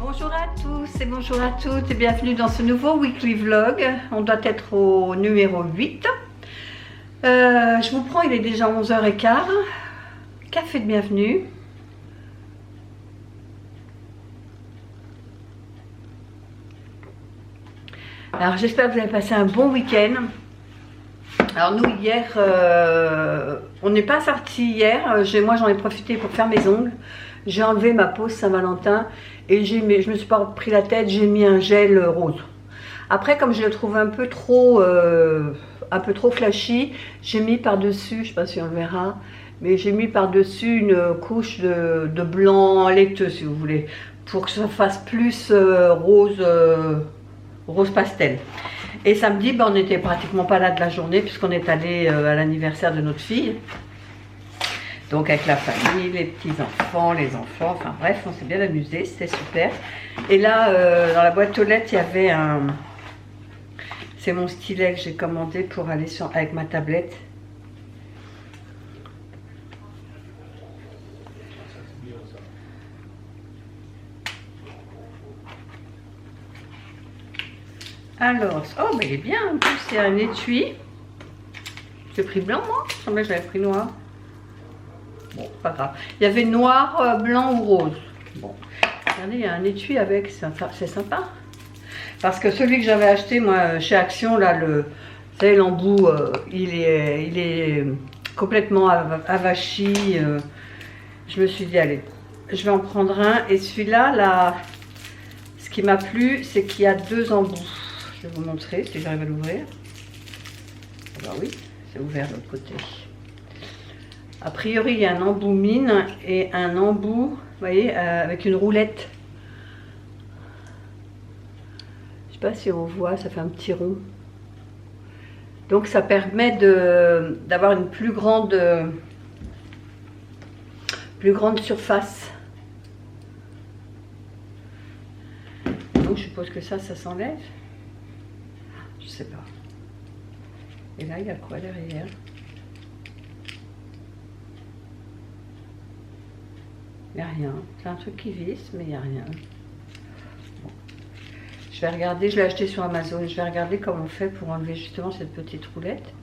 Bonjour à tous et bonjour à toutes et bienvenue dans ce nouveau weekly vlog. On doit être au numéro 8. Je vous prends, il est déjà 11h15. Café de bienvenue. Alors j'espère que vous avez passé un bon week-end. Alors nous hier, on n'est pas sorti hier. Moi j'en ai profité pour faire mes ongles. J'ai enlevé ma pause Saint-Valentin et je me suis pas pris la tête, j'ai mis un gel rose. Après, comme je le trouve un peu trop flashy, j'ai mis par-dessus, je ne sais pas si on le verra, mais j'ai mis par-dessus une couche de blanc laiteux, si vous voulez, pour que ça fasse plus rose pastel. Et samedi, on n'était pratiquement pas là de la journée puisqu'on est allé à l'anniversaire de notre fille. Donc avec la famille, les petits-enfants, les enfants, enfin bref, on s'est bien amusé, c'était super. Et là, dans la boîte aux lettres, il y avait un... C'est mon stylet que j'ai commandé pour aller avec ma tablette. Alors, oh mais il est bien, en plus c'est un étui. J'ai pris blanc moi, il semblait que j'avais pris noir. Bon, pas grave. Il y avait noir, blanc ou rose. Bon, regardez, il y a un étui avec, c'est sympa. Parce que celui que j'avais acheté, moi, chez Action, là, vous savez, l'embout, il est complètement avachi. Je me suis dit, allez, je vais en prendre un. Et celui-là, là, ce qui m'a plu, c'est qu'il y a deux embouts. Je vais vous montrer si j'arrive à l'ouvrir. Ah bah oui, c'est ouvert de l'autre côté. A priori, il y a un embout mine et un embout, vous voyez, avec une roulette. Je ne sais pas si on voit, ça fait un petit rond. Donc, ça permet d'avoir une plus grande surface. Donc, je suppose que ça s'enlève. Je sais pas. Et là, il y a quoi derrière ? Il n'y a rien. C'est un truc qui visse, mais il n'y a rien. Bon. Je vais regarder, je l'ai acheté sur Amazon. Je vais regarder comment on fait pour enlever justement cette petite roulette.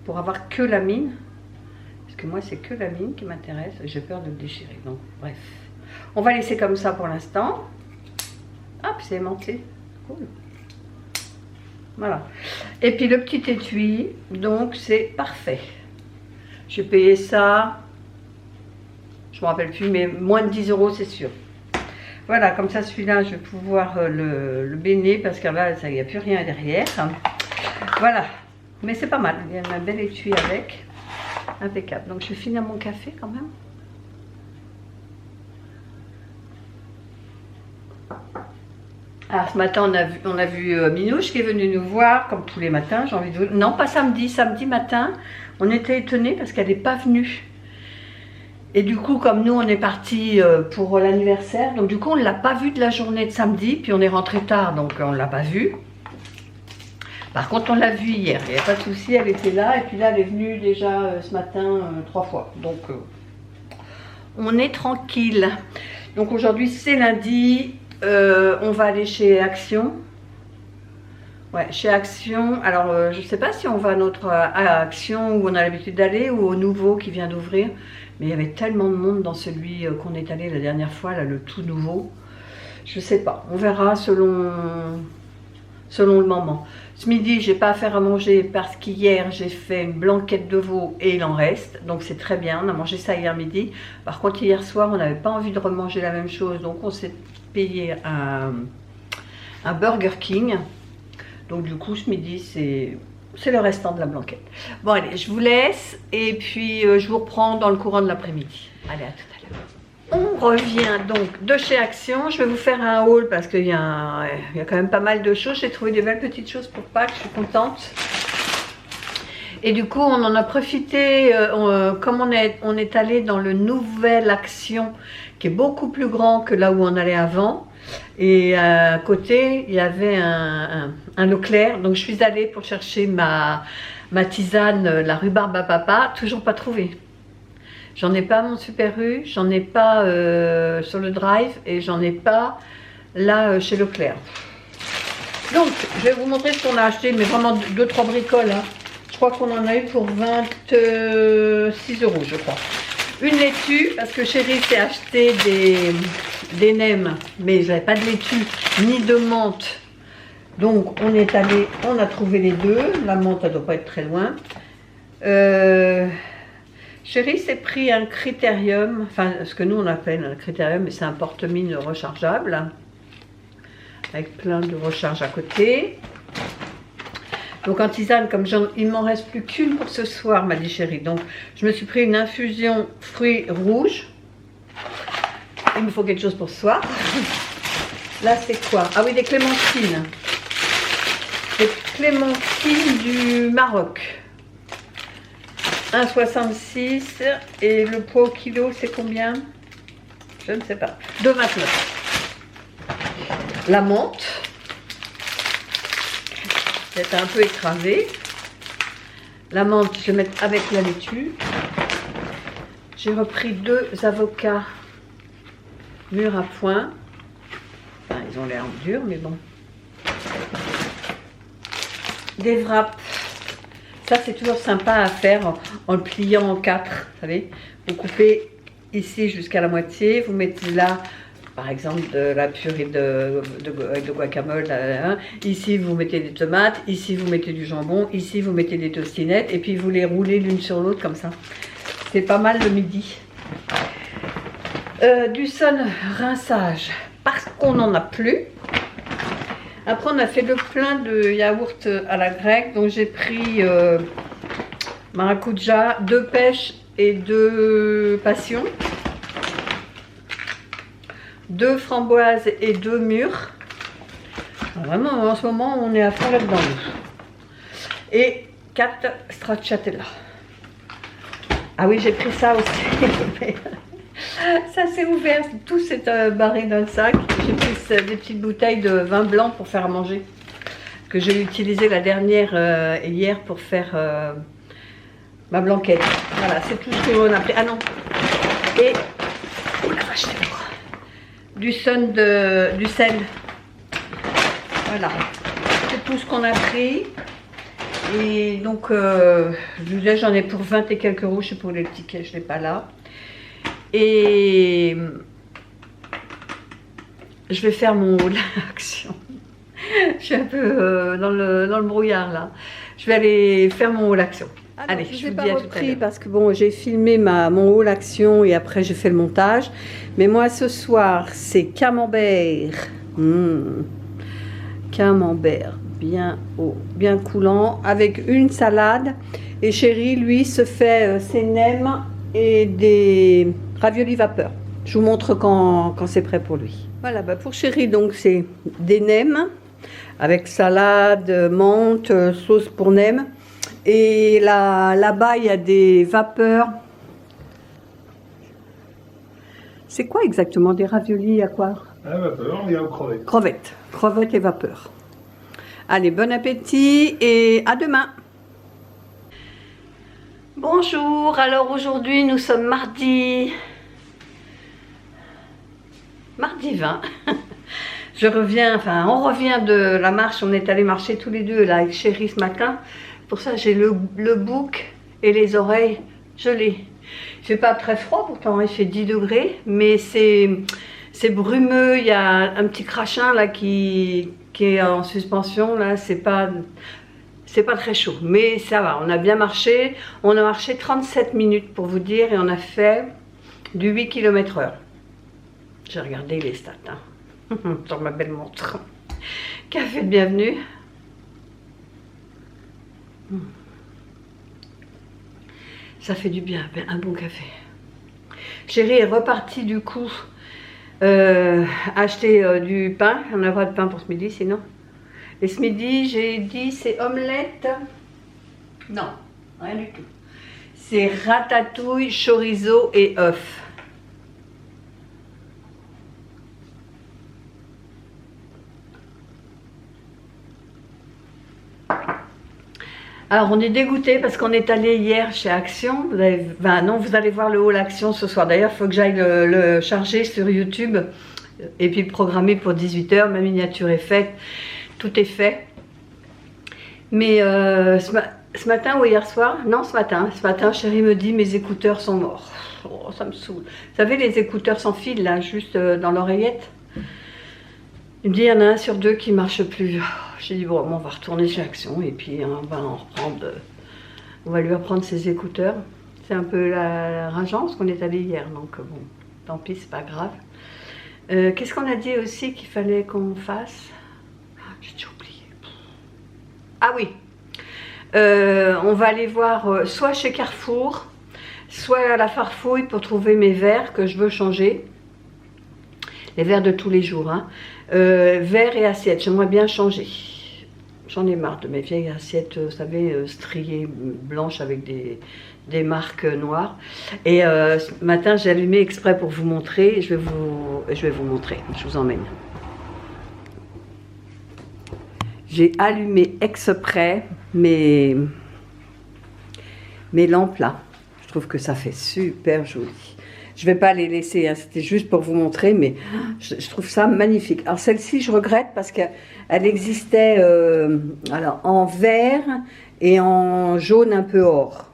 Pour avoir que la mine. Parce que moi, c'est que la mine qui m'intéresse. J'ai peur de le déchirer. Donc, bref. On va laisser comme ça pour l'instant. Hop, c'est aimanté. Cool. Voilà. Et puis le petit étui. Donc, c'est parfait. J'ai payé ça... Je ne me rappelle plus, mais moins de 10 €, c'est sûr. Voilà, comme ça, celui-là, je vais pouvoir le bénir parce que là, il n'y a plus rien derrière. Voilà, mais c'est pas mal. Il y a un bel étui avec. Impeccable. Donc, je vais finir mon café quand même. Alors, ce matin, on a vu Minouche qui est venu nous voir, comme tous les matins. J'ai envie de vous... Non, pas samedi. Samedi matin, on était étonnés parce qu'elle n'est pas venue. Et du coup, comme nous, on est parti pour l'anniversaire, donc du coup, on ne l'a pas vue de la journée de samedi, puis on est rentré tard, donc on ne l'a pas vue. Par contre, on l'a vue hier, il n'y a pas de souci, elle était là, et puis là, elle est venue déjà ce matin 3 fois. Donc, on est tranquille. Donc aujourd'hui, c'est lundi, on va aller chez Action. Ouais, chez Action. Alors, je ne sais pas si on va à Action où on a l'habitude d'aller ou au nouveau qui vient d'ouvrir. Mais il y avait tellement de monde dans celui qu'on est allé la dernière fois, là, le tout nouveau. Je ne sais pas. On verra selon le moment. Ce midi, je n'ai pas à faire à manger parce qu'hier, j'ai fait une blanquette de veau et il en reste. Donc, c'est très bien. On a mangé ça hier midi. Par contre, hier soir, on n'avait pas envie de remanger la même chose. Donc, on s'est payé un Burger King. Donc, du coup, ce midi, c'est le restant de la blanquette. Bon, allez, je vous laisse et puis je vous reprends dans le courant de l'après-midi. Allez, à tout à l'heure. On revient donc de chez Action. Je vais vous faire un haul parce qu'il y a quand même pas mal de choses. J'ai trouvé des belles petites choses pour Pâques, je suis contente. Et du coup, on en a profité, comme on est allé dans le nouvel Action qui est beaucoup plus grand que là où on allait avant. Et à côté, il y avait un Leclerc. Donc, je suis allée pour chercher ma tisane, la rhubarbe à papa. Toujours pas trouvée. J'en ai pas à mon Super U, j'en ai pas sur le drive et j'en ai pas là chez Leclerc. Donc, je vais vous montrer ce qu'on a acheté, mais vraiment 2-3 bricoles. Hein. Je crois qu'on en a eu pour 26 €, je crois. Une laitue, parce que Chérie s'est acheté des nems, mais j'avais pas de laitue ni de menthe. Donc, on est allé, on a trouvé les deux. La menthe, elle doit pas être très loin. Chérie s'est pris un critérium, enfin, ce que nous on appelle un critérium, mais c'est un porte-mine rechargeable, avec plein de recharge à côté. Donc en tisane, comme il m'en reste plus qu'une pour ce soir, m'a dit Chérie. Donc je me suis pris une infusion fruits rouges. Il me faut quelque chose pour ce soir. Là c'est quoi? Ah oui, des clémentines. Des clémentines du Maroc. 1,66 et le poids au kilo c'est combien? Je ne sais pas. 2,29. La menthe. C'est un peu écrasée. La menthe, je vais mettre avec la laitue. J'ai repris 2 avocats mûrs à point. Enfin, ils ont l'air durs, mais bon. Des wraps. Ça, c'est toujours sympa à faire en le pliant en 4. Vous savez, vous coupez ici jusqu'à la moitié. Vous mettez là, par exemple, de la purée de guacamole. Là. Ici, vous mettez des tomates. Ici, vous mettez du jambon. Ici, vous mettez des tostinettes. Et puis, vous les roulez l'une sur l'autre comme ça. C'est pas mal le midi. Du son rinçage, parce qu'on n'en a plus. Après, on a fait le plein de yaourt à la grecque. Donc, j'ai pris maracuja, 2 pêches et 2 passions. 2 framboises et 2 mûres. Vraiment, en ce moment, on est à fond là-dedans. Et 4 stracciatella. Ah oui, j'ai pris ça aussi. Ça s'est ouvert, tout s'est barré dans le sac. J'ai pris des petites bouteilles de vin blanc pour faire à manger. Que j'ai utilisé la dernière hier pour faire ma blanquette. Voilà, c'est tout ce qu'on a pris. Ah non. Et oh la vache, c'est lourd. Du sel. Voilà. C'est tout ce qu'on a pris. Et donc, je vous disais, j'en ai pour 20 et quelques euros. Je sais pour les tickets, je ne l'ai pas là. Et je vais faire mon haul action. Je suis un peu dans le brouillard là. Je vais aller faire mon haul action. Allez, je vous dis à tout à l'heure. Parce que bon, j'ai filmé mon haul action et après j'ai fait le montage. Mais moi ce soir, c'est camembert. Camembert bien haut, bien coulant, avec une salade. Et Chérie, lui, se fait ses nems et des raviolis vapeur. Je vous montre quand c'est prêt pour lui. Voilà, bah pour Chérie, donc c'est des nems avec salade, menthe, sauce pour nems. Et là-bas, il y a des vapeurs. C'est quoi exactement des raviolis à quoi? À vapeur et aux crevettes. Crevettes. Crevettes et vapeur. Allez, bon appétit et à demain. Bonjour, alors aujourd'hui nous sommes mardi 20. On revient de la marche, on est allé marcher tous les deux là avec Chérie ce matin. Pour ça j'ai le bouc et les oreilles gelées. Il fait pas très froid pourtant, il fait 10 degrés, mais c'est brumeux, il y a un petit crachin là qui est en suspension là, c'est pas très chaud, mais ça va, on a bien marché. On a marché 37 minutes pour vous dire et on a fait du 8 km/h. J'ai regardé les stats hein, sur ma belle montre. Café de bienvenue. Ça fait du bien, un bon café. Chérie est repartie du coup acheter du pain. On n'a pas de pain pour ce midi sinon. Et ce midi, j'ai dit, c'est omelette. Non, rien du tout. C'est ratatouille, chorizo et œufs. Alors, on est dégoûté parce qu'on est allé hier chez Action. Vous allez voir le haul Action ce soir. D'ailleurs, il faut que j'aille le charger sur YouTube. Et puis programmé pour 18 h, ma miniature est faite, tout est fait. Mais ce matin ou hier soir, non ce matin, chérie me dit mes écouteurs sont morts. Oh, ça me saoule. Vous savez les écouteurs sans fil là, juste dans l'oreillette. Il me dit il y en a un sur deux qui marche plus. J'ai dit bon, on va retourner chez Action et puis on va en reprendre. On va lui apprendre ses écouteurs. C'est un peu la rageance qu'on est allé hier, donc bon, tant pis, c'est pas grave. Qu'est-ce qu'on a dit aussi qu'il fallait qu'on fasse? J'ai déjà oublié. Ah oui, on va aller voir soit chez Carrefour, soit à la Farfouille pour trouver mes verres que je veux changer. Les verres de tous les jours, hein. Verres et assiettes, j'aimerais bien changer. J'en ai marre de mes vieilles assiettes, vous savez, striées, blanches avec des marques noires. Et ce matin, j'ai allumé exprès pour vous montrer. Je vais vous montrer, je vous emmène. J'ai allumé exprès mes lampes là. Je trouve que ça fait super joli. Je ne vais pas les laisser, hein, c'était juste pour vous montrer, mais je trouve ça magnifique. Alors celle-ci, je regrette parce qu'elle existait alors, en vert et en jaune un peu or.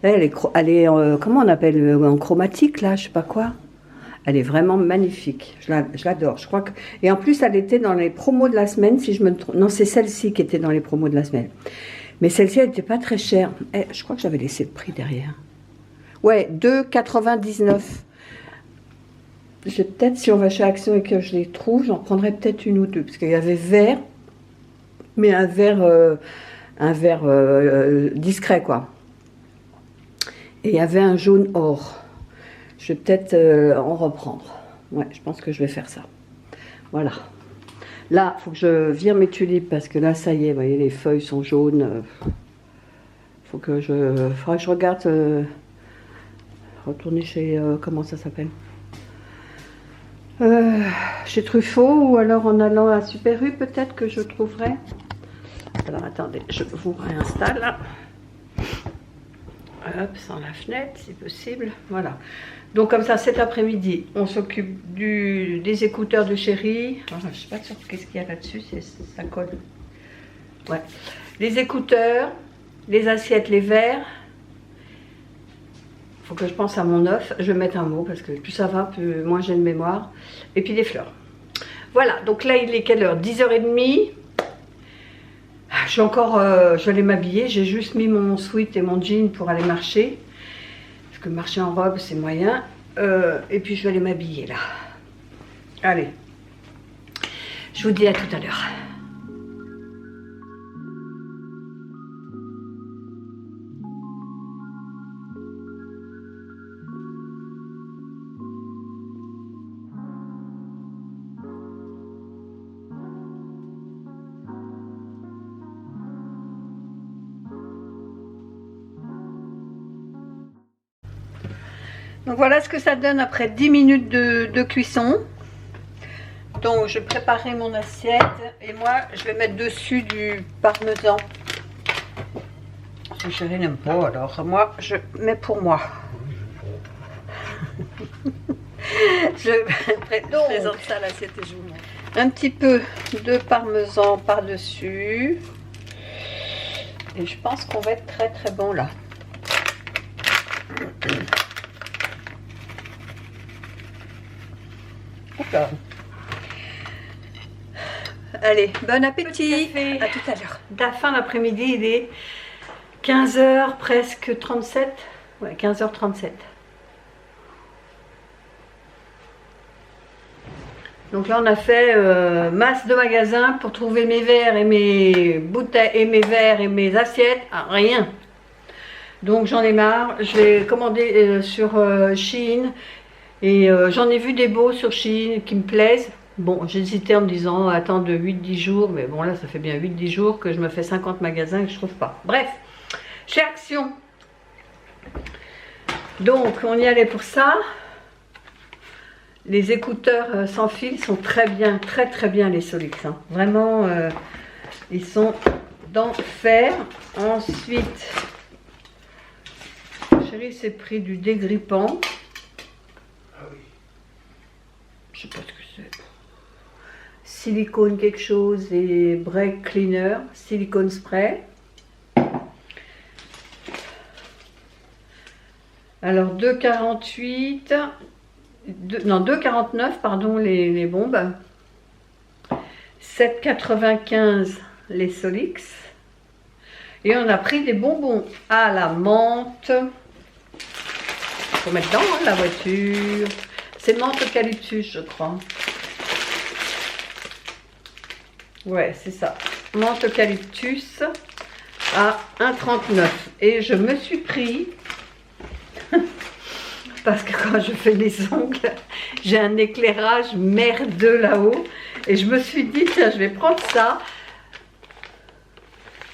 Là, elle est comment on appelle, en chromatique, là, je sais pas quoi. Elle est vraiment magnifique, je l'adore. Je crois que... Et en plus, elle était dans les promos de la semaine, si je me trompe. Non, c'est celle-ci qui était dans les promos de la semaine. Mais celle-ci, elle n'était pas très chère. Je crois que j'avais laissé le prix derrière. Ouais, 2,99. Peut-être, si on va chez Action et que je les trouve, j'en prendrai peut-être une ou deux. Parce qu'il y avait vert, mais un vert discret, quoi. Et il y avait un jaune or. Je vais peut-être en reprendre. Ouais, je pense que je vais faire ça. Voilà. Là, il faut que je vire mes tulipes parce que là, ça y est, vous voyez, les feuilles sont jaunes. Faudra que je regarde... retourner chez... comment ça s'appelle, chez Truffaut, ou alors en allant à Super U, peut-être que je trouverai. Alors, attendez, je vous réinstalle, là. Hop, sans la fenêtre, si possible. Voilà. Donc, comme ça, cet après-midi, on s'occupe des écouteurs de chérie. Alors, je ne sais pas sur qu'est-ce qu'il y a là-dessus, ça colle. Ouais. Les écouteurs, les assiettes, les verres. Il faut que je pense à mon œuf. Je vais mettre un mot parce que plus ça va, plus moins j'ai de mémoire. Et puis des fleurs. Voilà, donc là il est quelle heure? 10h30. Je vais aller m'habiller. J'ai juste mis mon sweat et mon jean pour aller marcher. Parce que marcher en robe c'est moyen. Et puis je vais aller m'habiller là. Allez. Je vous dis à tout à l'heure. Donc voilà ce que ça donne après 10 minutes de cuisson. Donc je préparais mon assiette et moi je vais mettre dessus du parmesan. Si chérie n'aime pas, alors moi je mets pour moi. Je présente ça à l'assiette et je vous montre. Un petit peu de parmesan par-dessus. Et je pense qu'on va être très très bon là. Oula. Allez, bon appétit. À tout à l'heure. La fin d'après-midi, il est 15h presque 37. Ouais, 15h37. Donc là, on a fait masse de magasins pour trouver mes verres et mes bouteilles et mes verres et mes assiettes. Ah, rien. Donc j'en ai marre. Je vais commander sur Shein. Et j'en ai vu des beaux sur Shein qui me plaisent. Bon, j'hésitais en me disant attendre de 8-10 jours. Mais bon, là, ça fait bien 8-10 jours que je me fais 50 magasins et que je trouve pas. Bref, chez Action. Donc, on y allait pour ça. Les écouteurs sans fil sont très bien, très très bien les Solix. Hein. Vraiment, ils sont d'enfer. Ensuite, chérie s'est pris du dégrippant. Je sais pas ce que c'est. silicone quelque chose et break cleaner, silicone spray. Alors 2,48, non 2,49 pardon les bombes, 7,95 les Solix. Et on a pris des bonbons à la menthe. Faut mettre dans la voiture. C'est menthe eucalyptus, je crois. Ouais, c'est ça. Menthe eucalyptus à 1,39. Et je me suis pris, parce que quand je fais les ongles, j'ai un éclairage merdeux là-haut. Et je me suis dit, tiens, je vais prendre ça.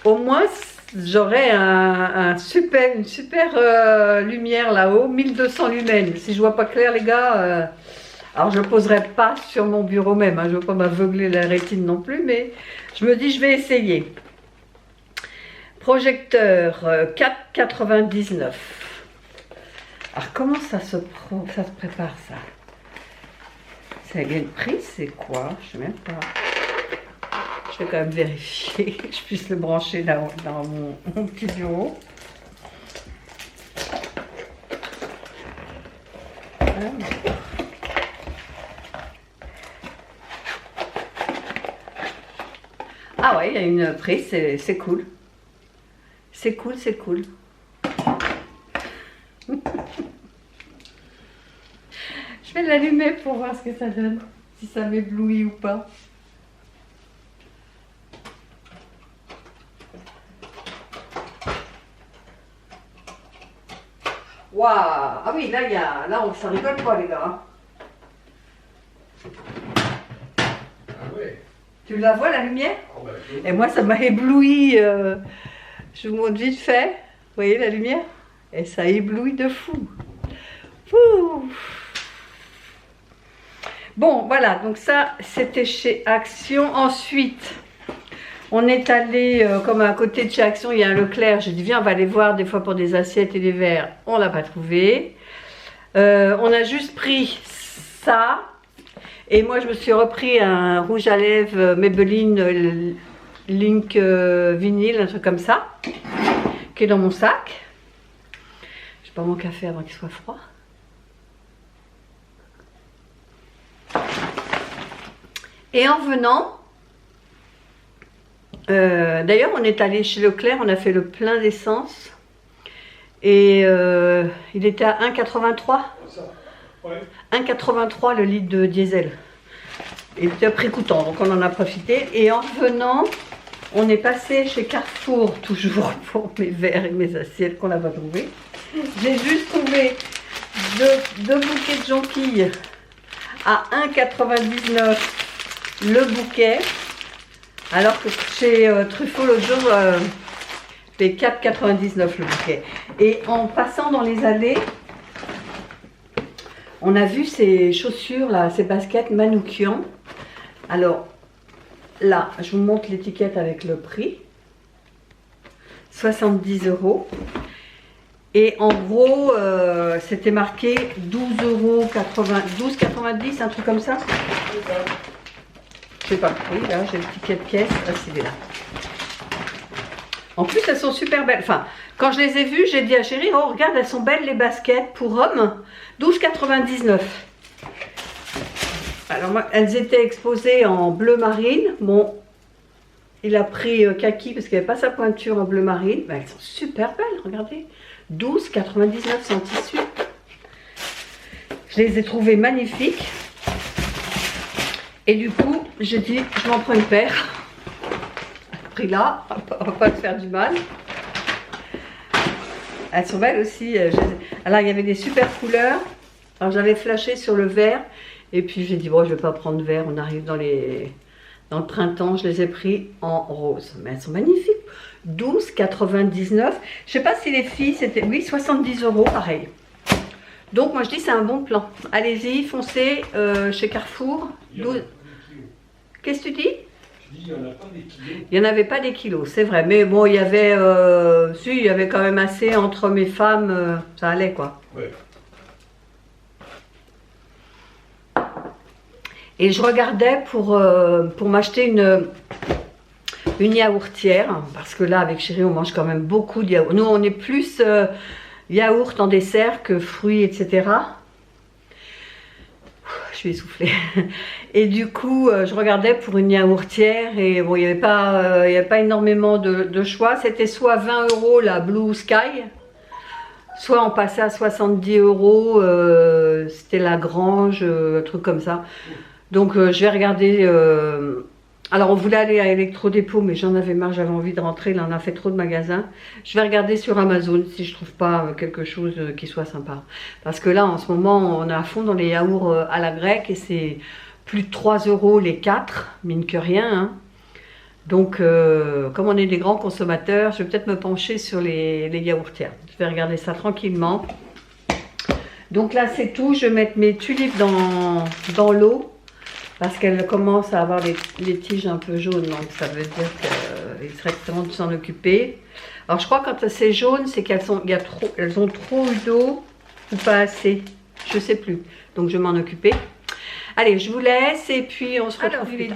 Au moins, j'aurai une super lumière là-haut, 1200 lumens. Si je vois pas clair, les gars, alors je ne poserai pas sur mon bureau même, hein, je ne veux pas m'aveugler la rétine non plus, mais je me dis, je vais essayer. Projecteur 4,99. Alors, comment ça se prépare ça? Ça vient de prix, c'est quoi? Je ne sais même pas. Je vais quand même vérifier que je puisse le brancher dans mon petit bureau. Ah ouais, il y a une prise, c'est cool. C'est cool, c'est cool. Je vais l'allumer pour voir ce que ça donne, si ça m'éblouit ou pas. Waouh! Ah oui, là, ça rigole pas, les gars. Ah ouais. Tu la vois, la lumière? Oh bah, Et moi, ça m'a ébloui. Je vous montre vite fait. Vous voyez la lumière? Et ça éblouit de fou. Ouh. Bon, voilà. Donc ça, c'était chez Action. Ensuite, on est allé, comme à côté de chez Action, il y a un Leclerc. J'ai dit, viens, on va aller voir des fois pour des assiettes et des verres. On ne l'a pas trouvé. On a juste pris ça. Et moi, je me suis repris un rouge à lèvres Maybelline Link vinyle, un truc comme ça, qui est dans mon sac. Je bois mon café avant qu'il soit froid. Et en venant, d'ailleurs, on est allé chez Leclerc, on a fait le plein d'essence. Et il était à 1,83. ouais. 1,83 le litre de diesel. Il était à prix coûtant, donc on en a profité. Et en venant, on est passé chez Carrefour, toujours pour mes verres et mes assiettes qu'on n'a pas trouvé. J'ai juste trouvé deux bouquets de jonquilles à 1,99 le bouquet. Alors que chez Truffaut l'autre jour, c'était 4,99 le bouquet. Et en passant dans les allées, on a vu ces chaussures là, ces baskets Manoukian. Alors là, je vous montre l'étiquette avec le prix. 70 €. Et en gros, c'était marqué 12,90 €, un truc comme ça. Je sais pas. Oui, là, j'ai l'étiquette pièce. Ah, c'est là. En plus, elles sont super belles. Enfin, quand je les ai vues, j'ai dit à chérie, oh, regarde, elles sont belles les baskets pour hommes. 12,99 €. Alors, moi, elles étaient exposées en bleu marine. Bon, il a pris kaki parce qu'il n'y avait pas sa pointure en bleu marine. Ben, elles sont super belles, regardez. 12,99 € sans tissu. Je les ai trouvées magnifiques. Et du coup, j'ai dit, je m'en prends une paire. Prix là, on va pas te faire du mal. Elles sont belles aussi. Alors, il y avait des super couleurs. Alors, j'avais flashé sur le vert. Et puis, j'ai dit, bon, je vais pas prendre vert. On arrive dans le printemps. Je les ai pris en rose. Mais elles sont magnifiques. 12,99 €. Je sais pas si les filles, c'était... Oui, 70 € pareil. Donc, moi, je dis, c'est un bon plan. Allez-y, foncez chez Carrefour. 12... Qu'est-ce que tu dis? Il n'y en a pas des kilos. Il n'y en avait pas des kilos, c'est vrai. Mais bon, il y avait, si, il y avait quand même assez entre mes femmes, ça allait quoi. Ouais. Et je regardais pour m'acheter une yaourtière, parce que là, avec chérie, on mange quand même beaucoup de yaourt. Nous, on est plus yaourt en dessert que fruits, etc. Je suis essoufflée. Et du coup, je regardais pour une yaourtière et bon, il n'y avait pas énormément de choix. C'était soit 20 € la Blue Sky, soit on passait à 70 €, c'était la Grange, un truc comme ça. Donc je vais regarder. Alors on voulait aller à Electrodépôt, mais j'en avais marre, j'avais envie de rentrer. Là on a fait trop de magasins. Je vais regarder sur Amazon si je trouve pas quelque chose qui soit sympa. Parce que là en ce moment on est à fond dans les yaourts à la grecque et c'est plus de 3 € les 4, mine que rien. Hein. Donc comme on est des grands consommateurs, je vais peut-être me pencher sur les yaourtières. Je vais regarder ça tranquillement. Donc là c'est tout, je vais mettre mes tulipes dans l'eau. Parce qu'elle commence à avoir les tiges un peu jaunes, donc ça veut dire qu'il serait temps de s'en occuper. Alors je crois que quand c'est jaune, c'est qu'elles ont trop eu d'eau ou pas assez. Je ne sais plus. Donc je vais m'en occuper. Allez, je vous laisse et puis on se retrouve. Alors, il est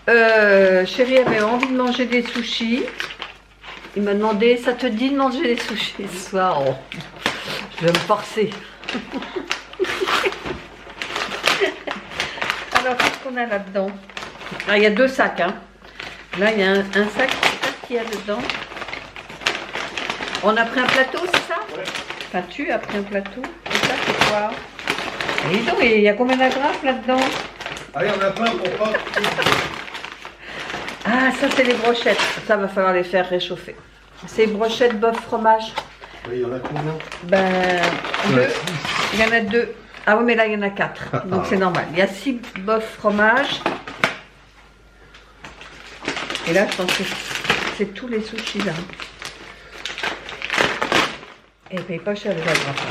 19h30. Chérie avait envie de manger des sushis. Il m'a demandé, ça te dit de manger des sushis ce soir? Oh, je vais me forcer. Alors, qu'est-ce qu'on a là-dedans? Ah, il y a 2 sacs. Hein. Là, il y a un sac, je ne sais pas ce qu'il y a dedans. On a pris un plateau, c'est ça? Ouais. Enfin, tu as pris un plateau. Et ça, c'est quoi? Et dis donc, il y a combien d'agrafes là-dedans? Ah, il y en a plein pour pas. Ah, ça, c'est les brochettes. Ça, va falloir les faire réchauffer. C'est brochettes bœuf fromage. Oui, il y en a combien? Ben, 2. Ouais. Il y en a 2. Ah oui, mais là, il y en a 4. Donc, c'est normal. Il y a 6 bœuf fromage. Et là, je pense que c'est tous les sushis là. Et ils payent pas cher les agrafes.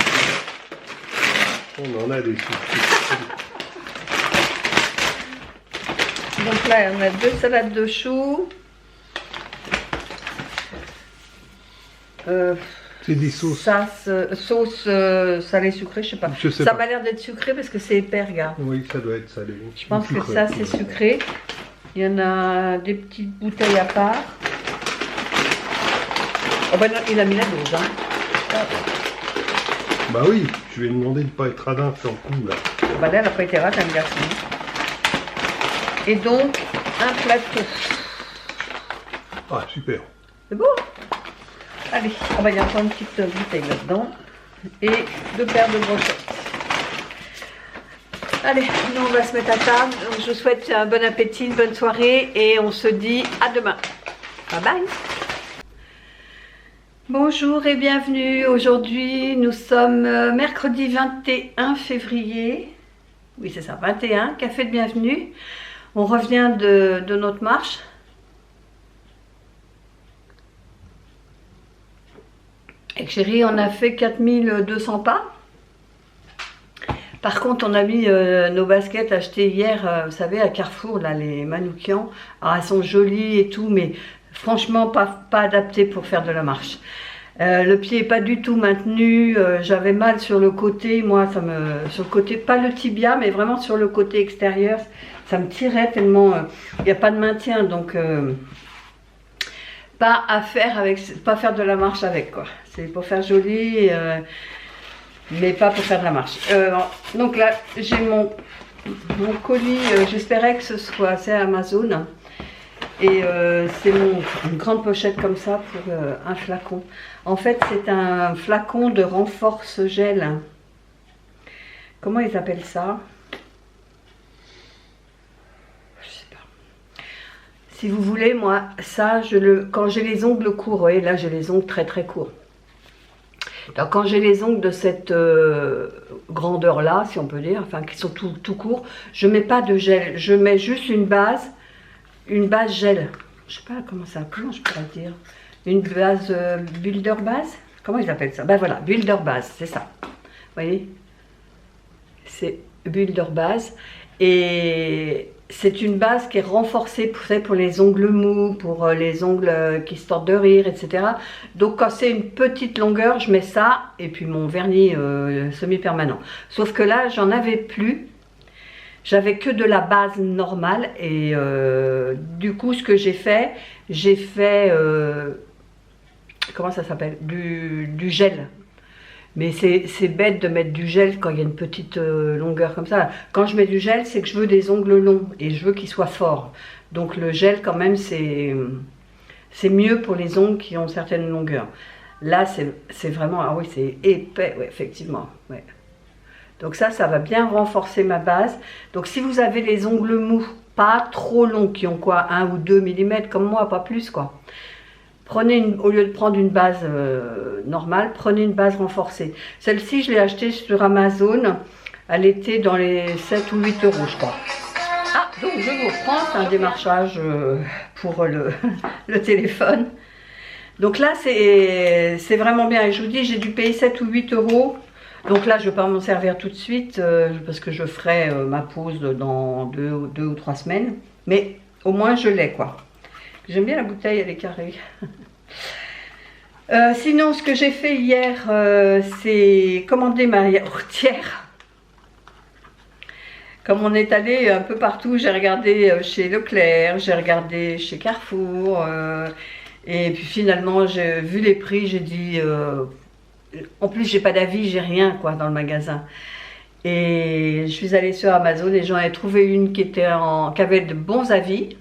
On en a des sushis. Donc là, on a 2 salades de choux. C'est des sauces. Sauce salée sucrée, je sais pas. Je sais ça pas. m'a l'air d'être sucré parce que c'est épais, regarde. Oui, ça doit être salé. Je pense que ça, c'est sucré. Il y en a des petites bouteilles à part. Oh ben non, il a mis la dose, hein. Bah oui, je vais lui demander de ne pas être radin sur le coup là. Bah là, elle n'a pas été rate, un garçon. Et donc, un plateau. Ah, super. C'est beau, hein? Allez, on va y avoir une petite bouteille là-dedans. Et 2 paires de brochettes. Allez, nous on va se mettre à table. Donc, je vous souhaite un bon appétit, une bonne soirée. Et on se dit à demain. Bye bye. Bonjour et bienvenue. Aujourd'hui, nous sommes mercredi 21 février. Oui, c'est ça, 21. Café de bienvenue. On revient de notre marche. Avec chérie, on a fait 4200 pas. Par contre, on a mis nos baskets achetées hier, vous savez, à Carrefour, là, les Manoukian. Alors, elles sont jolies et tout, mais franchement, pas adaptées pour faire de la marche. Le pied n'est pas du tout maintenu. J'avais mal sur le côté, moi, sur le côté, pas le tibia, mais vraiment sur le côté extérieur. Ça me tirait tellement, il n'y a pas de maintien, donc... pas faire de la marche avec, quoi. C'est pour faire joli, mais pas pour faire de la marche. Donc là, j'ai mon colis, j'espérais que ce soit, c'est Amazon. Et c'est une grande pochette comme ça pour un flacon. En fait, c'est un flacon de renforce gel. Comment ils appellent ça? Si vous voulez, moi, ça, quand j'ai les ongles courts, vous voyez, là, j'ai les ongles très très courts. Donc, quand j'ai les ongles de cette grandeur-là, si on peut dire, enfin, qui sont tout courts, je ne mets pas de gel. Je mets juste une base gel. Je sais pas comment je pourrais dire. Une base builder base. Comment ils appellent ça? Ben voilà, builder base, c'est ça. Vous voyez? C'est builder base. Et... c'est une base qui est renforcée pour les ongles mous, pour les ongles qui sortent de rire, etc. Donc quand c'est une petite longueur, je mets ça et puis mon vernis semi-permanent. Sauf que là, j'en avais plus j'avais que de la base normale et du coup ce que j'ai fait comment ça s'appelle, du gel. Mais c'est bête de mettre du gel quand il y a une petite longueur comme ça. Quand je mets du gel, c'est que je veux des ongles longs et je veux qu'ils soient forts. Donc le gel quand même c'est mieux pour les ongles qui ont certaines longueurs. Là c'est vraiment, ah oui c'est épais, ouais, effectivement. Ouais. Donc ça va bien renforcer ma base. Donc si vous avez les ongles mous, pas trop longs, qui ont quoi, 1 ou 2 mm comme moi, pas plus quoi. Prenez au lieu de prendre une base normale, prenez une base renforcée. Celle-ci, je l'ai achetée sur Amazon. Elle était dans les 7 ou 8 euros, je crois. Ah, donc je vous reprends, c'est un démarchage pour le téléphone. Donc là, c'est vraiment bien. Et je vous dis, j'ai dû payer 7 ou 8 euros. Donc là, je ne vais pas m'en servir tout de suite parce que je ferai ma pause dans 2 ou 3 semaines. Mais au moins, je l'ai, quoi. J'aime bien la bouteille, elle est carrée. Sinon, ce que j'ai fait hier, c'est commander ma yaourtière. Comme on est allé un peu partout, j'ai regardé chez Leclerc, j'ai regardé chez Carrefour. Et puis finalement, j'ai vu les prix, j'ai dit... en plus, j'ai pas d'avis, j'ai rien quoi dans le magasin. Et je suis allée sur Amazon et j'en ai trouvé une qui avait de bons avis,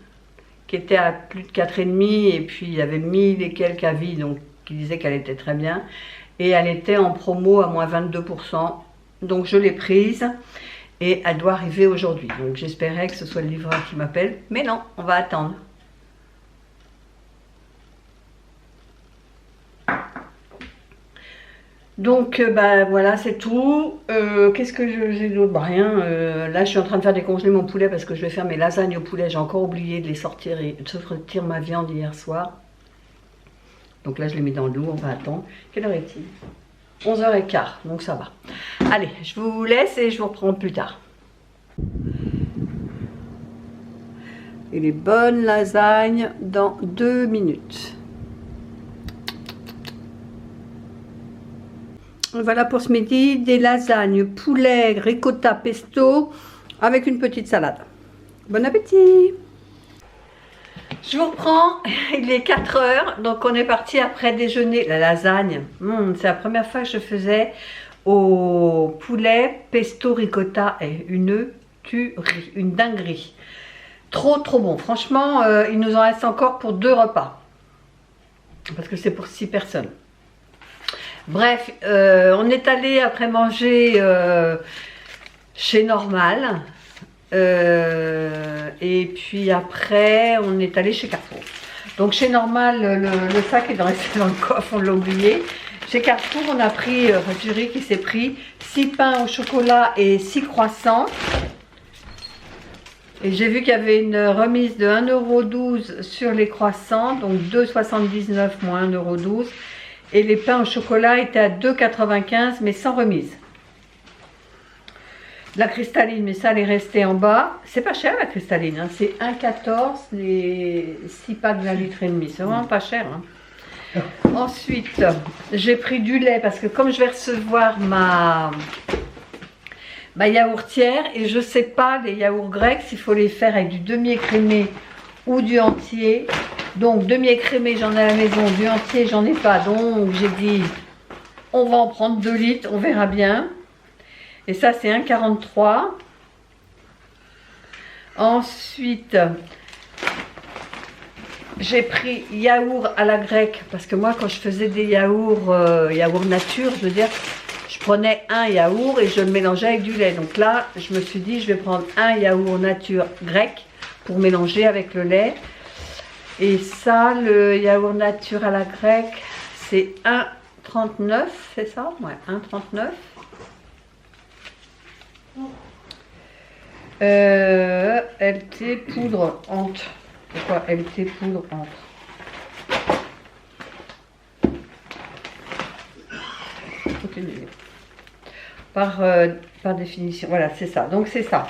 qui était à plus de 4,5 et puis il y avait 1000 et quelques avis, donc qui disaient qu'elle était très bien. Et elle était en promo à moins 22%, donc je l'ai prise et elle doit arriver aujourd'hui. Donc j'espérais que ce soit le livreur qui m'appelle, mais non, on va attendre. Donc bah voilà, c'est tout. Qu'est-ce que j'ai d'autre? Bah, rien. Là je suis en train de faire décongeler mon poulet parce que je vais faire mes lasagnes au poulet. J'ai encore oublié de les sortir et de sortir ma viande hier soir. Donc là je l'ai mis dans l'eau, on va attendre. Quelle heure est-il? 11h15, donc ça va. Allez, je vous laisse et je vous reprends plus tard. Et les bonnes lasagnes dans 2 minutes. Voilà pour ce midi, des lasagnes, poulet, ricotta, pesto, avec une petite salade. Bon appétit! Je vous reprends, il est 4 h, donc on est parti après déjeuner. La lasagne, c'est la première fois que je faisais au poulet, pesto, ricotta et une tuerie, une dinguerie. Trop bon, franchement, il nous en reste encore pour 2 repas. Parce que c'est pour 6 personnes. Bref, on est allé après manger chez Normal et puis après on est allé chez Carrefour. Donc chez Normal, le sac est resté dans le coffre, on l'a oublié. Chez Carrefour, on a pris, Jury qui s'est pris 6 pains au chocolat et 6 croissants. Et j'ai vu qu'il y avait une remise de 1,12 € sur les croissants, donc 2,79 moins 1,12 €. Et les pains au chocolat étaient à 2,95 mais sans remise. La cristalline, mais ça, elle est restée en bas. C'est pas cher la cristalline, hein. C'est 1,14 les 6 packs d'1,5 litre. C'est vraiment pas cher. Hein. Ensuite, j'ai pris du lait parce que comme je vais recevoir ma yaourtière et je sais pas les yaourts grecs s'il faut les faire avec du demi-écrémé ou du entier. Donc demi-écrémé j'en ai à la maison, du entier j'en ai pas, donc j'ai dit on va en prendre 2 litres, on verra bien. Et ça c'est 1,43. Ensuite j'ai pris yaourt à la grecque parce que moi quand je faisais des yaourts, yaourt nature, je veux dire, je prenais un yaourt et je le mélangeais avec du lait. Donc là je me suis dit je vais prendre un yaourt nature grec pour mélanger avec le lait. Et ça, le yaourt nature à la grecque, c'est 1,39, c'est ça? Ouais, 1,39. LT poudre entre. Pourquoi LT poudre entre? Aucune idée. Par définition, voilà, c'est ça. Donc c'est ça.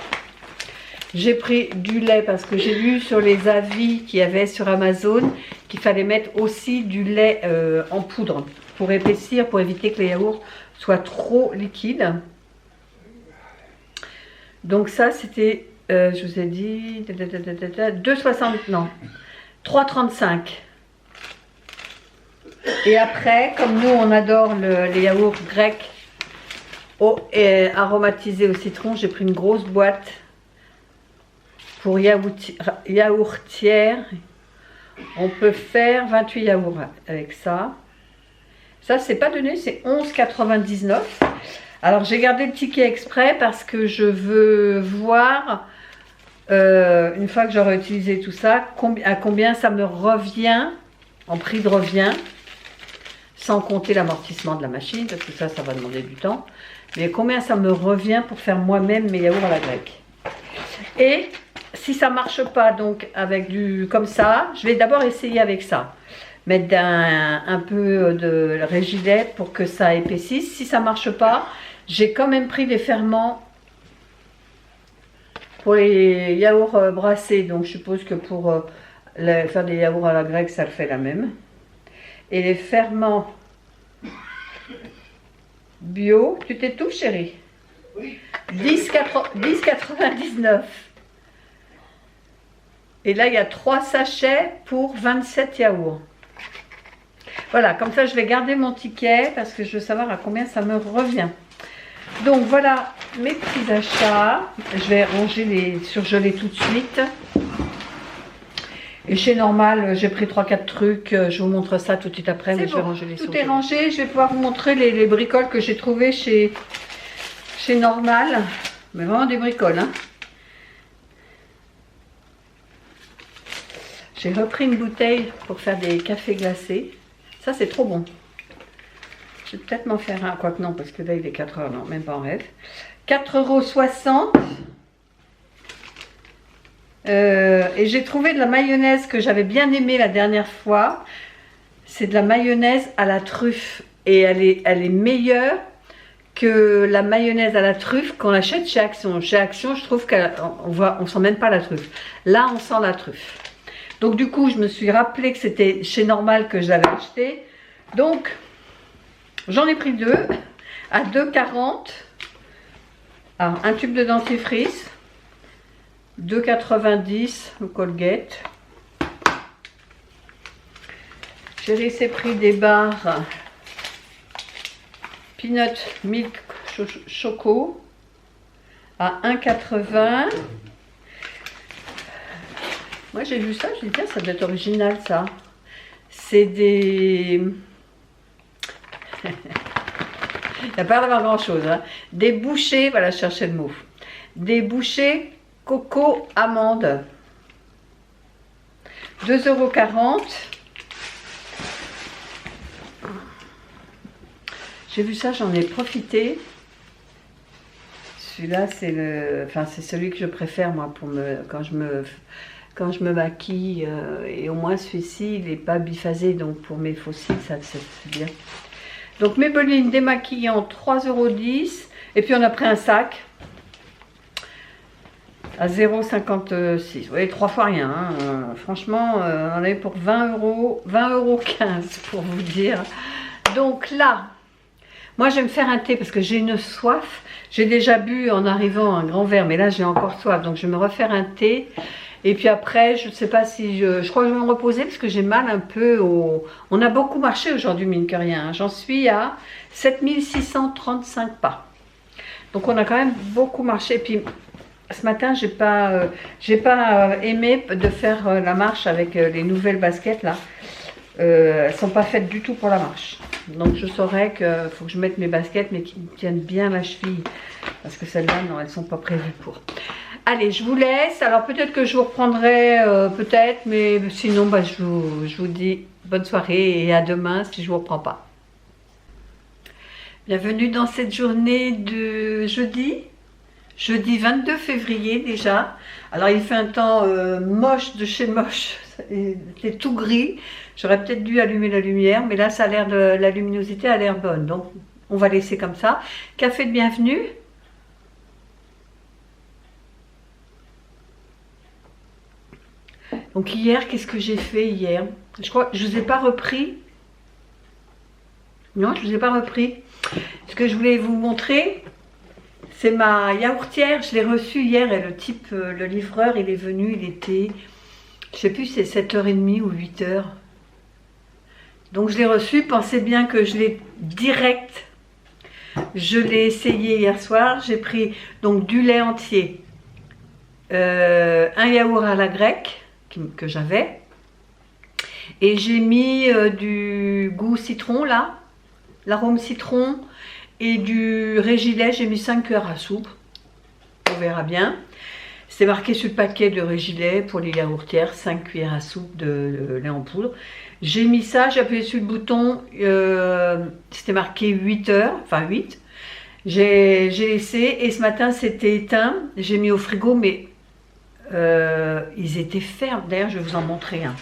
J'ai pris du lait parce que j'ai lu sur les avis qu'il y avait sur Amazon qu'il fallait mettre aussi du lait en poudre pour épaissir, pour éviter que les yaourts soient trop liquides. Donc ça, c'était, je vous ai dit, 2,60, non, 3,35. Et après, comme nous, on adore les yaourts grecs aromatisés au citron, j'ai pris une grosse boîte pour yaourtière. On peut faire 28 yaourts avec ça. Ça, c'est pas donné, c'est 11,99. Alors, j'ai gardé le ticket exprès parce que je veux voir, une fois que j'aurai utilisé tout ça, à combien ça me revient, en prix de revient, sans compter l'amortissement de la machine, parce que ça va demander du temps. Mais combien ça me revient pour faire moi-même mes yaourts à la grecque. Et si ça marche pas, donc avec du comme ça, je vais d'abord essayer avec ça. Mettre un peu de régilet pour que ça épaississe. Si ça marche pas, j'ai quand même pris des ferments pour les yaourts brassés. Donc je suppose que pour faire des yaourts à la grecque, ça le fait la même. Et les ferments bio, tu t'étouffes chérie? Oui. 10,99. Et là, il y a 3 sachets pour 27 yaourts. Voilà, comme ça, je vais garder mon ticket parce que je veux savoir à combien ça me revient. Donc, voilà mes petits achats. Je vais ranger les surgelés tout de suite. Et chez Normal, j'ai pris 3-4 trucs. Je vous montre ça tout de suite après. Mais bon, je vais ranger les surgelés. Tout est rangé. Je vais pouvoir vous montrer les bricoles que j'ai trouvées chez Normal. Mais vraiment des bricoles, hein. J'ai repris une bouteille pour faire des cafés glacés. Ça, c'est trop bon. Je vais peut-être m'en faire un. Quoique non, parce que là, il est 4 heures. Non, même pas en rêve. 4,60 €. Et j'ai trouvé de la mayonnaise que j'avais bien aimée la dernière fois. C'est de la mayonnaise à la truffe. Et elle est meilleure que la mayonnaise à la truffe qu'on achète chez Action. Chez Action, je trouve qu'on sent même pas la truffe. Là, on sent la truffe. Donc du coup, je me suis rappelé que c'était chez Normal que je l'avais acheté. Donc, j'en ai pris 2 à 2,40 €. Alors, un tube de dentifrice, 2,90 € le Colgate. J'ai laissé pris des barres Peanut Milk Choco à 1,80 €. Moi j'ai vu ça, j'ai dit tiens, ça doit être original ça. C'est des... Il n'y a pas d'avoir grand chose. Hein. Des bouchées, voilà, je cherchais le mot. Des bouchées coco amande. 2,40 €. J'ai vu ça, j'en ai profité. Celui-là, c'est celui que je préfère moi pour quand je me maquille, et au moins celui-ci il n'est pas biphasé, donc pour mes fossiles ça c'est bien. Donc Maybelline démaquillant 3,10 €. Et puis on a pris un sac à 0,56 €. Vous voyez, 3 fois rien, hein. Franchement on avait pour 20 €, 20,15 € pour vous dire. Donc là, moi je vais me faire un thé parce que j'ai une soif. J'ai déjà bu en arrivant un grand verre, mais là j'ai encore soif, donc je vais me refaire un thé. Et puis après, je ne sais pas si je crois que je vais me reposer parce que j'ai mal un peu au... On a beaucoup marché aujourd'hui, mine que rien. J'en suis à 7635 pas. Donc on a quand même beaucoup marché. Et puis ce matin, j'ai pas aimé de faire la marche avec les nouvelles baskets là. Elles sont pas faites du tout pour la marche. Donc je saurais qu'il faut que je mette mes baskets, mais qui me tiennent bien la cheville. Parce que celles-là, non, elles sont pas prévues pour. Allez, je vous laisse. Alors peut-être que je vous reprendrai, peut-être, mais sinon, bah, je vous dis bonne soirée et à demain si je ne vous reprends pas. Bienvenue dans cette journée de jeudi 22 février déjà. Alors il fait un temps moche de chez moche, c'est tout gris. J'aurais peut-être dû allumer la lumière, mais là ça a l'air la luminosité a l'air bonne, donc on va laisser comme ça. Café de bienvenue. Donc hier, qu'est-ce que j'ai fait hier? Je crois que je ne vous ai pas repris. Non, je ne vous ai pas repris. Ce que je voulais vous montrer, C'est ma yaourtière, je l'ai reçue hier et le type, le livreur, il est venu, il était, je sais plus, c'est 7h30 ou 8h. Donc je l'ai reçue, pensez bien que je l'ai direct. Je l'ai essayé hier soir, j'ai pris donc du lait entier, un yaourt à la grecque que j'avais, et j'ai mis du goût citron là, l'arôme citron, et du Régilet, j'ai mis 5 cuillères à soupe, on verra bien. C'est marqué sur le paquet de Régilet pour les yaourtières, 5 cuillères à soupe de lait en poudre. J'ai mis ça, j'ai appuyé sur le bouton, c'était marqué 8 heures, enfin 8. J'ai laissé et ce matin c'était éteint, j'ai mis au frigo mais ils étaient fermes. D'ailleurs je vais vous en montrer un.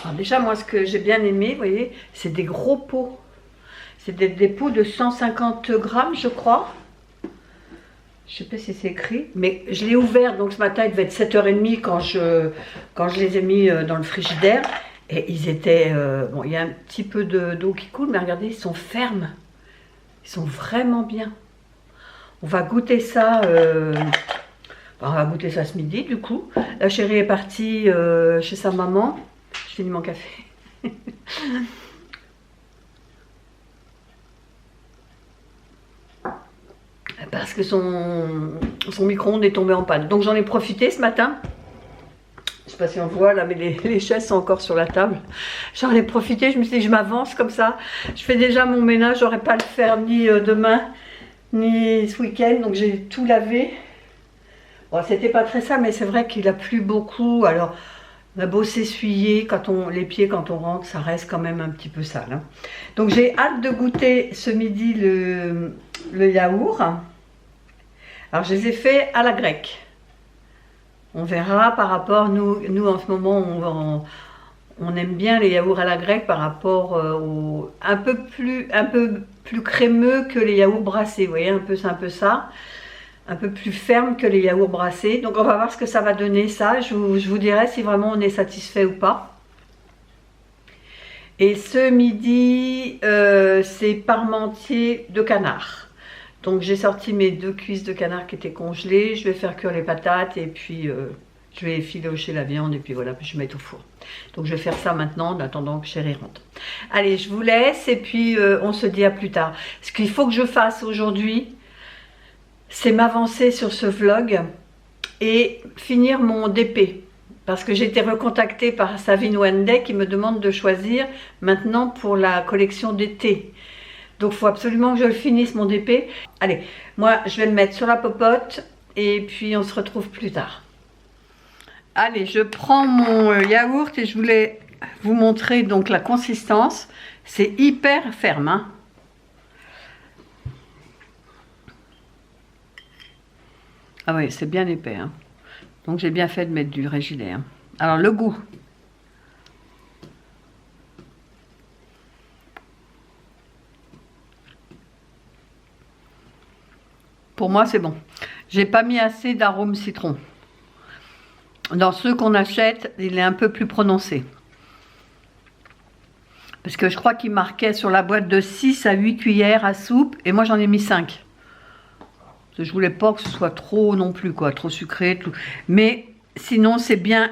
Alors déjà moi ce que j'ai bien aimé, vous voyez, c'est des gros pots. C'est des pots de 150 grammes je crois. Je sais pas si c'est écrit, mais je l'ai ouvert, donc ce matin il devait être 7h30 quand je les ai mis dans le frigidaire. Et ils étaient, bon il y a un petit peu d'eau qui coule, mais regardez, ils sont fermes. Ils sont vraiment bien. On va goûter ça, on va goûter ça ce midi du coup. La chérie est partie chez sa maman. Je finis mon café. Parce que son micro-ondes est tombé en panne. Donc j'en ai profité ce matin. Je ne sais pas si on voit là, mais les chaises sont encore sur la table. J'en ai profité, je me suis dit je m'avance comme ça. Je fais déjà mon ménage, j'aurais pas le faire ni demain, ni ce week-end. Donc j'ai tout lavé. Bon, c'était pas très sale, mais c'est vrai qu'il a plu beaucoup. Alors on a beau s'essuyer, les pieds quand on rentre, ça reste quand même un petit peu sale. Hein. Donc j'ai hâte de goûter ce midi le yaourt. Alors je les ai fait à la grecque. On verra par rapport, nous en ce moment on aime bien les yaourts à la grecque par rapport au un peu plus crémeux que les yaourts brassés. Vous voyez, c'est un peu ça. Un peu plus ferme que les yaourts brassés. Donc on va voir ce que ça va donner ça. Je vous dirai si vraiment on est satisfait ou pas. Et ce midi, c'est parmentier de canard. Donc j'ai sorti mes 2 cuisses de canard qui étaient congelées. Je vais faire cuire les patates et puis je vais effilocher la viande et puis voilà, puis je vais mettre au four. Donc je vais faire ça maintenant en attendant que chérie rentre. Allez, je vous laisse et puis on se dit à plus tard. Ce qu'il faut que je fasse aujourd'hui, c'est m'avancer sur ce vlog et finir mon DP. Parce que j'ai été recontactée par Savine Wende qui me demande de choisir maintenant pour la collection d'été. Donc il faut absolument que je le finisse mon DP. Allez, moi je vais me mettre sur la popote et puis on se retrouve plus tard. Allez, je prends mon yaourt et je voulais vous montrer donc la consistance. C'est hyper ferme, hein. Ah oui, c'est bien épais. Hein. Donc j'ai bien fait de mettre du Régilet. Hein. Alors le goût. Pour moi c'est bon. J'ai pas mis assez d'arôme citron. Dans ceux qu'on achète, il est un peu plus prononcé. Parce que je crois qu'il marquait sur la boîte de 6 à 8 cuillères à soupe. Et moi j'en ai mis 5. Je voulais pas que ce soit trop non plus, quoi, trop sucré. Tout. Mais sinon, c'est bien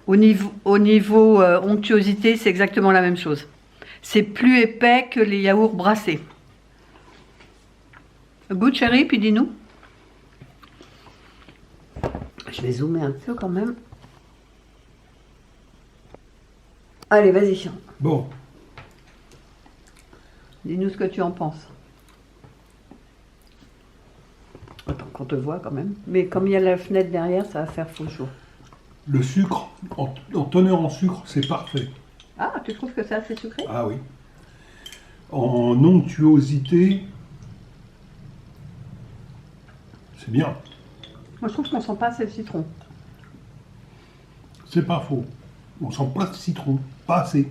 au niveau onctuosité, c'est exactement la même chose. C'est plus épais que les yaourts brassés. Goût chérie, puis dis-nous. Je vais zoomer un peu quand même. Allez, vas-y. Bon. Dis-nous ce que tu en penses. Attends, qu'on te voit quand même. Mais comme il y a la fenêtre derrière, ça va faire faux chaud. Le sucre, en teneur en sucre, c'est parfait. Ah, tu trouves que c'est assez sucré? Ah oui. En onctuosité, c'est bien. Moi, je trouve qu'on sent pas assez le citron. C'est pas faux. On sent pas de citron, pas assez.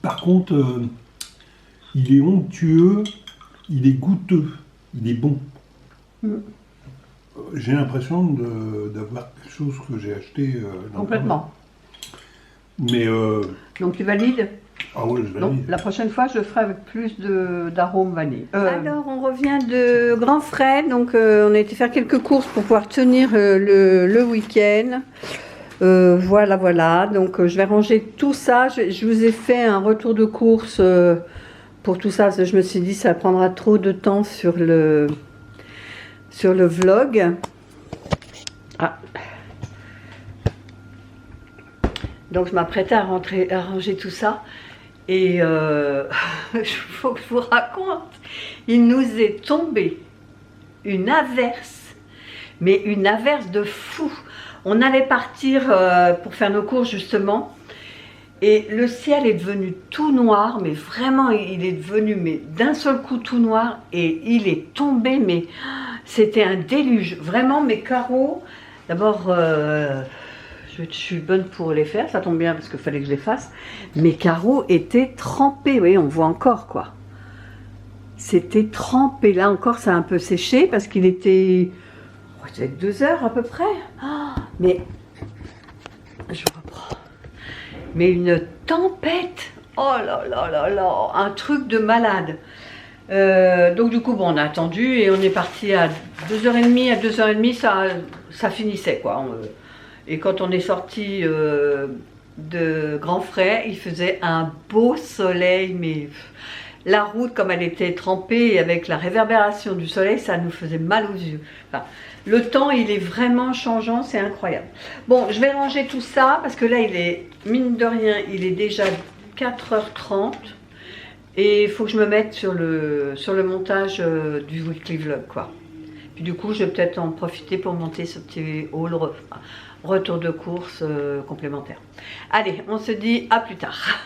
Par contre, il est onctueux, il est goûteux, il est bon. J'ai l'impression d'avoir quelque chose que j'ai acheté dans Complètement. Mais Donc tu valides? ah ouais, je Donc valide. la prochaine fois, je le ferai avec plus d'arôme vanille. Alors, on revient de Grand Frais. Donc, on a été faire quelques courses pour pouvoir tenir le week-end. Voilà, voilà. Donc, je vais ranger tout ça. Je vous ai fait un retour de course pour tout ça. Parce que je me suis dit, ça prendra trop de temps sur le vlog. Ah. Donc, je m'apprêtais à ranger tout ça. Et il faut que je vous raconte, il nous est tombé une averse, mais une averse de fou. On allait partir pour faire nos courses justement, et le ciel est devenu tout noir, mais vraiment il est devenu d'un seul coup tout noir, et il est tombé, mais c'était un déluge. Vraiment mes carreaux, d'abord... je suis bonne pour les faire, ça tombe bien parce qu'il fallait que je les fasse. Mes carreaux étaient trempés, vous voyez, on voit encore quoi. C'était trempé, là encore ça a un peu séché parce qu'il était peut-être 2 heures à peu près. Ah, mais, je reprends. Mais une tempête, oh là là là là, un truc de malade. Donc du coup, bon, on a attendu et on est parti à 2h30, à 2h30, ça finissait quoi. Et quand on est sorti de Grand Frais, il faisait un beau soleil, mais la route, comme elle était trempée, avec la réverbération du soleil, ça nous faisait mal aux yeux. Enfin, le temps, il est vraiment changeant, c'est incroyable. Bon, je vais ranger tout ça, parce que là, il est, mine de rien, il est déjà 4h30. Et il faut que je me mette sur le montage du weekly vlog, quoi. Puis du coup, je vais peut-être en profiter pour monter ce petit haul, retour de course complémentaire. Allez, on se dit à plus tard.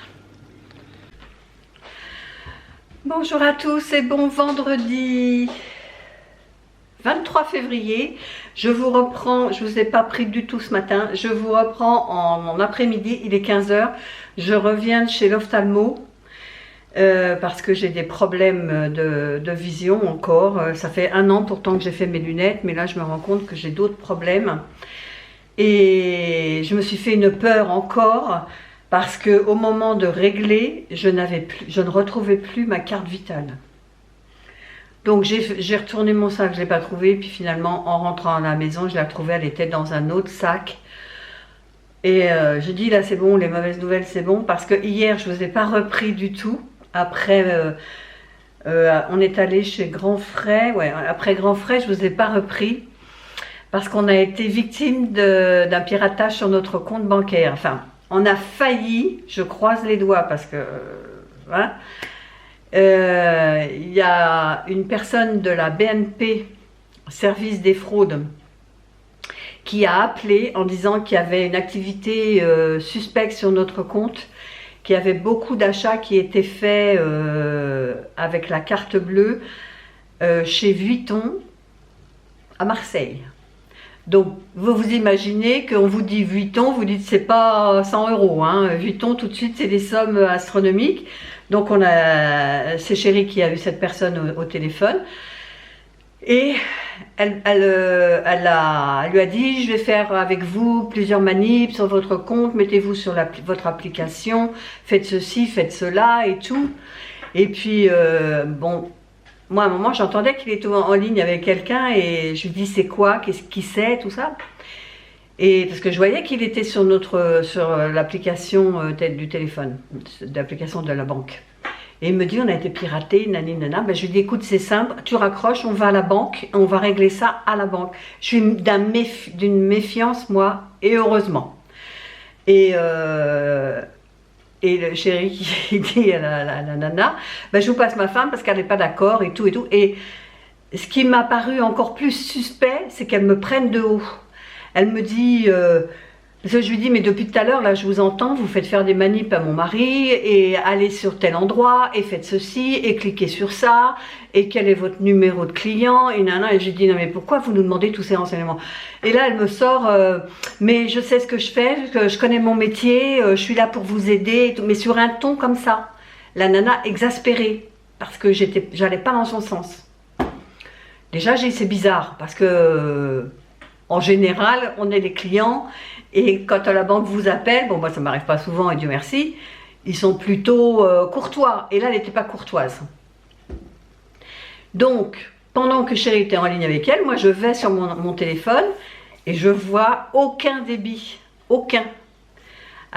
Bonjour à tous et bon vendredi 23 février. Je vous reprends, je ne vous ai pas pris du tout ce matin, je vous reprends en après-midi, il est 15 h. Je reviens de chez l'ophtalmo. Parce que j'ai des problèmes de vision encore. Ça fait 1 an pourtant que j'ai fait mes lunettes, mais là je me rends compte que j'ai d'autres problèmes. Et je me suis fait une peur encore, parce qu'au moment de régler, je ne retrouvais plus ma carte vitale. Donc j'ai retourné mon sac, je ne l'ai pas trouvé, puis finalement en rentrant à la maison, je l'ai retrouvée, elle était dans un autre sac. Et je dis là c'est bon, les mauvaises nouvelles c'est bon, parce que hier je ne vous ai pas repris du tout. Après, on est allé chez Grand Frais. Ouais, après Grand Frais, je ne vous ai pas repris parce qu'on a été victime d'un piratage sur notre compte bancaire. Enfin, on a failli, je croise les doigts parce que voilà. Il y a une personne de la BNP, service des fraudes, qui a appelé en disant qu'il y avait une activité suspecte sur notre compte, qu'il y avait beaucoup d'achats qui étaient faits avec la carte bleue chez Vuitton à Marseille. Donc vous vous imaginez qu'on vous dit Vuitton, vous dites c'est pas 100 €, hein. Vuitton tout de suite c'est des sommes astronomiques. Donc c'est Chérie qui a eu cette personne au téléphone. Et elle lui a dit, je vais faire avec vous plusieurs manips sur votre compte, mettez-vous sur votre application, faites ceci, faites cela et tout. Et puis, bon, moi à un moment j'entendais qu'il était en ligne avec quelqu'un et je lui dis c'est quoi, qui c'est, tout ça. Et parce que je voyais qu'il était sur l'application du téléphone, l'application de la banque. Et il me dit, on a été piraté, nani nana. Ben, je lui dis, écoute, c'est simple, tu raccroches, on va à la banque, on va régler ça à la banque. Je suis d'une méfiance, moi, et heureusement. Et le Chéri qui dit à la nana, ben, je vous passe ma femme parce qu'elle n'est pas d'accord et tout et tout. Et ce qui m'a paru encore plus suspect, c'est qu'elle me prenne de haut. Elle me dit... parce que je lui dis, mais depuis tout à l'heure, là, je vous entends, vous faites faire des manips à mon mari, et allez sur tel endroit, et faites ceci, et cliquez sur ça, et quel est votre numéro de client, et nana, et je lui dis, non mais pourquoi vous nous demandez tous ces renseignements? Et là, elle me sort, mais je sais ce que je fais, je connais mon métier, je suis là pour vous aider, et tout, mais sur un ton comme ça. La nana exaspérée, parce que j'allais pas dans son sens. Déjà, c'est bizarre parce que en général, on est les clients et quand la banque vous appelle, bon moi ça m'arrive pas souvent et Dieu merci, ils sont plutôt courtois et là elle n'était pas courtoise. Donc pendant que Chérie était en ligne avec elle, moi je vais sur mon téléphone et je vois aucun débit, aucun.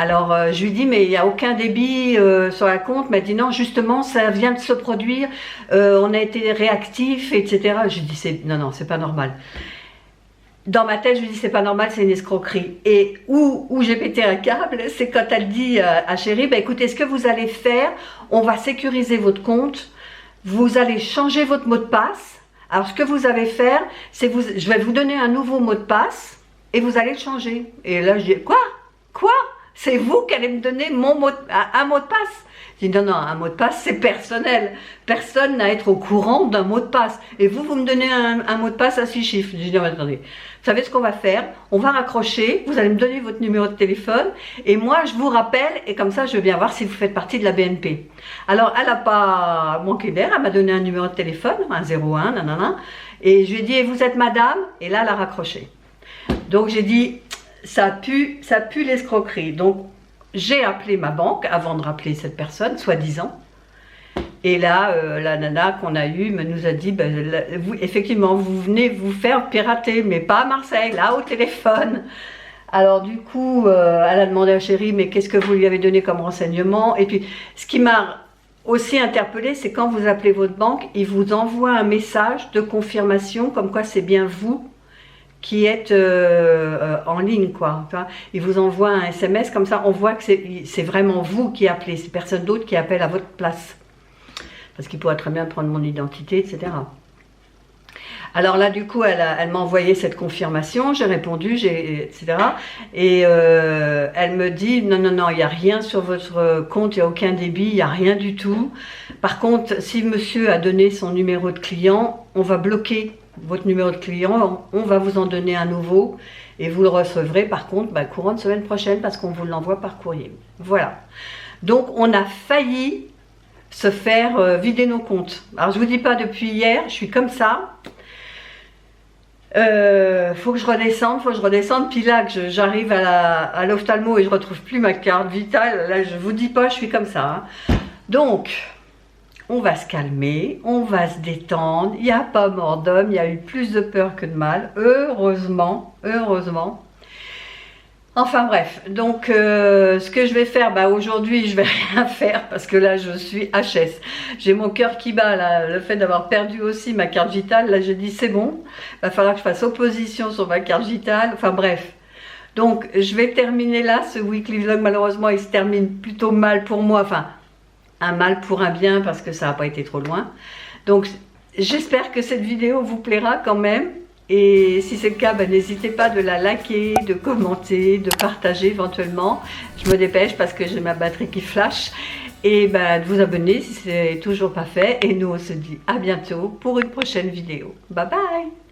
Alors je lui dis mais il n'y a aucun débit sur la compte, elle m'a dit non justement ça vient de se produire, on a été réactif etc. Je lui dis non c'est pas normal. Dans ma tête je lui dis c'est pas normal, c'est une escroquerie. Et où j'ai pété un câble, c'est quand elle dit à Chérie, bah, écoutez ce que vous allez faire, on va sécuriser votre compte, vous allez changer votre mot de passe. Alors ce que vous allez faire, c'est je vais vous donner un nouveau mot de passe et vous allez le changer. Et là je dis quoi? C'est vous qui allez me donner un mot de passe. Je dis non, un mot de passe c'est personnel. Personne n'a à être au courant d'un mot de passe. Et vous me donnez un mot de passe à 6 chiffres. Je dis non, attendez, vous savez ce qu'on va faire? On va raccrocher, vous allez me donner votre numéro de téléphone et moi je vous rappelle et comme ça je viens voir si vous faites partie de la BNP. Alors elle n'a pas manqué d'air, elle m'a donné un numéro de téléphone, un 01, nanana. Et je lui ai dit, et vous êtes madame? Et là elle a raccroché. Donc j'ai dit, ça pue l'escroquerie. Donc j'ai appelé ma banque avant de rappeler cette personne, soi-disant. Et là, la nana qu'on a eue nous a dit, ben, effectivement, vous venez vous faire pirater, mais pas à Marseille, là au téléphone. Alors du coup, elle a demandé à Chérie, mais qu'est-ce que vous lui avez donné comme renseignement? Et puis, ce qui m'a aussi interpellée, c'est quand vous appelez votre banque, ils vous envoient un message de confirmation, comme quoi c'est bien vous qui êtes en ligne, quoi. Ils vous envoient un SMS, comme ça on voit que c'est vraiment vous qui appelez, c'est personne d'autre qui appelle à votre place. Parce qu'il pourrait très bien prendre mon identité, etc. Alors là, du coup, elle m'a envoyé cette confirmation, j'ai répondu, etc. Et elle me dit, non, il n'y a rien sur votre compte, il n'y a aucun débit, il n'y a rien du tout. Par contre, si monsieur a donné son numéro de client, on va bloquer votre numéro de client, on va vous en donner un nouveau et vous le recevrez par contre courant de semaine prochaine parce qu'on vous l'envoie par courrier. Voilà. Donc on a failli se faire vider nos comptes. Alors je vous dis pas depuis hier, je suis comme ça. Faut que je redescende, puis là que j'arrive à l'ophtalmo et je retrouve plus ma carte vitale, là je vous dis pas, je suis comme ça. Hein. Donc on va se calmer, on va se détendre, il n'y a pas mort d'homme, il y a eu plus de peur que de mal, heureusement. Enfin bref, donc ce que je vais faire, aujourd'hui je vais rien faire parce que là je suis HS. J'ai mon cœur qui bat, là, le fait d'avoir perdu aussi ma carte vitale, là je dis c'est bon, il va falloir que je fasse opposition sur ma carte vitale, enfin bref. Donc je vais terminer là, ce weekly vlog malheureusement il se termine plutôt mal pour moi, enfin un mal pour un bien parce que ça n'a pas été trop loin. Donc j'espère que cette vidéo vous plaira quand même. Et si c'est le cas, n'hésitez pas de la liker, de commenter, de partager éventuellement. Je me dépêche parce que j'ai ma batterie qui flash. Et de vous abonner si ce n'est toujours pas fait. Et nous on se dit à bientôt pour une prochaine vidéo. Bye bye!